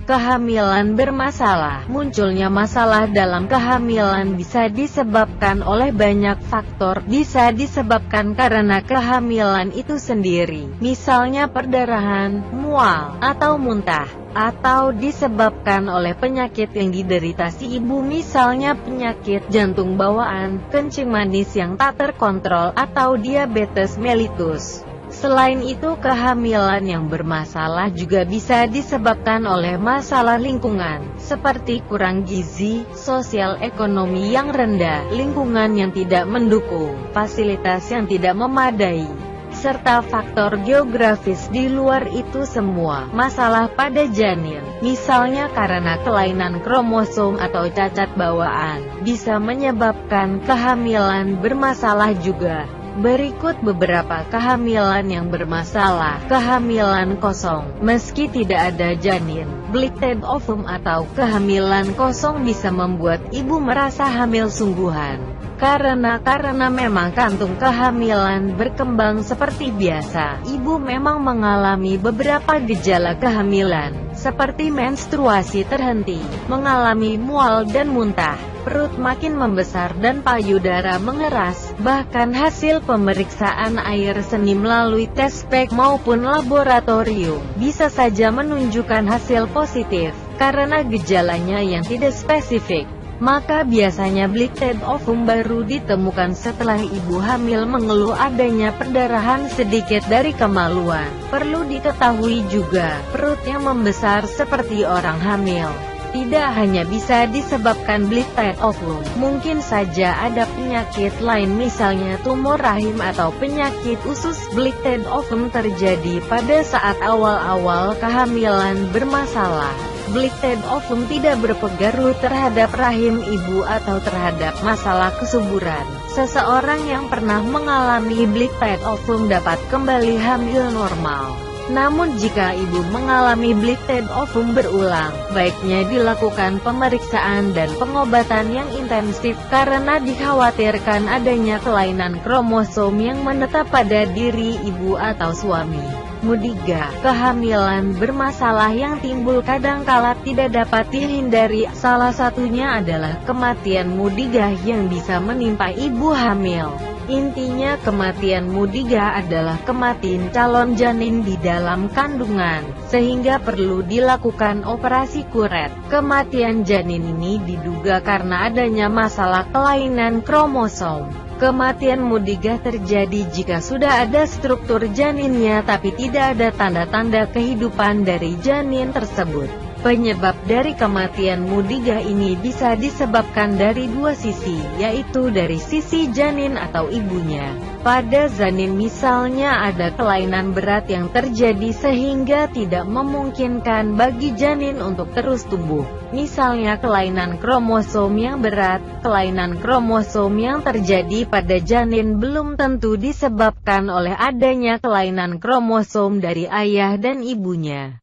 Kehamilan bermasalah. Munculnya masalah dalam kehamilan bisa disebabkan oleh banyak faktor. Bisa disebabkan karena kehamilan itu sendiri, misalnya perdarahan, mual, atau muntah, atau disebabkan oleh penyakit yang diderita si ibu, misalnya penyakit jantung bawaan, kencing manis yang tak terkontrol, atau diabetes mellitus. Selain itu, kehamilan yang bermasalah juga bisa disebabkan oleh masalah lingkungan, seperti kurang gizi, sosial ekonomi yang rendah, lingkungan yang tidak mendukung, fasilitas yang tidak memadai, serta faktor geografis. Di luar itu semua, masalah pada janin, misalnya karena kelainan kromosom atau cacat bawaan, bisa menyebabkan kehamilan bermasalah juga. Berikut beberapa kehamilan yang bermasalah. Kehamilan kosong. Meski tidak ada janin, blighted ovum atau kehamilan kosong bisa membuat ibu merasa hamil sungguhan. Karena memang kantung kehamilan berkembang seperti biasa, ibu memang mengalami beberapa gejala kehamilan, seperti menstruasi terhenti, mengalami mual dan muntah, perut makin membesar dan payudara mengeras. Bahkan hasil pemeriksaan air seni melalui tes PEG maupun laboratorium bisa saja menunjukkan hasil positif, karena gejalanya yang tidak spesifik. Maka biasanya blighted ovum baru ditemukan setelah ibu hamil mengeluh adanya perdarahan sedikit dari kemaluan. Perlu diketahui juga, perut yang membesar seperti orang hamil tidak hanya bisa disebabkan blighted ovum. Mungkin saja ada penyakit lain, misalnya tumor rahim atau penyakit usus. Blighted ovum terjadi pada saat awal-awal kehamilan bermasalah. Blighted ovum tidak berpengaruh terhadap rahim ibu atau terhadap masalah kesuburan. Seseorang yang pernah mengalami blighted ovum dapat kembali hamil normal. Namun jika ibu mengalami blighted ovum berulang, baiknya dilakukan pemeriksaan dan pengobatan yang intensif karena dikhawatirkan adanya kelainan kromosom yang menetap pada diri ibu atau suami. Mudiga, kehamilan bermasalah yang timbul kadangkala tidak dapat dihindari. Salah satunya adalah kematian mudiga yang bisa menimpa ibu hamil. Intinya, kematian mudiga adalah kematian calon janin di dalam kandungan, sehingga perlu dilakukan operasi kuret. Kematian janin ini diduga karena adanya masalah kelainan kromosom. Kematian mudiga terjadi jika sudah ada struktur janinnya tapi tidak ada tanda-tanda kehidupan dari janin tersebut. Penyebab dari kematian mudiga ini bisa disebabkan dari dua sisi, yaitu dari sisi janin atau ibunya. Pada janin misalnya ada kelainan berat yang terjadi sehingga tidak memungkinkan bagi janin untuk terus tumbuh. Misalnya kelainan kromosom yang berat. Kelainan kromosom yang terjadi pada janin belum tentu disebabkan oleh adanya kelainan kromosom dari ayah dan ibunya.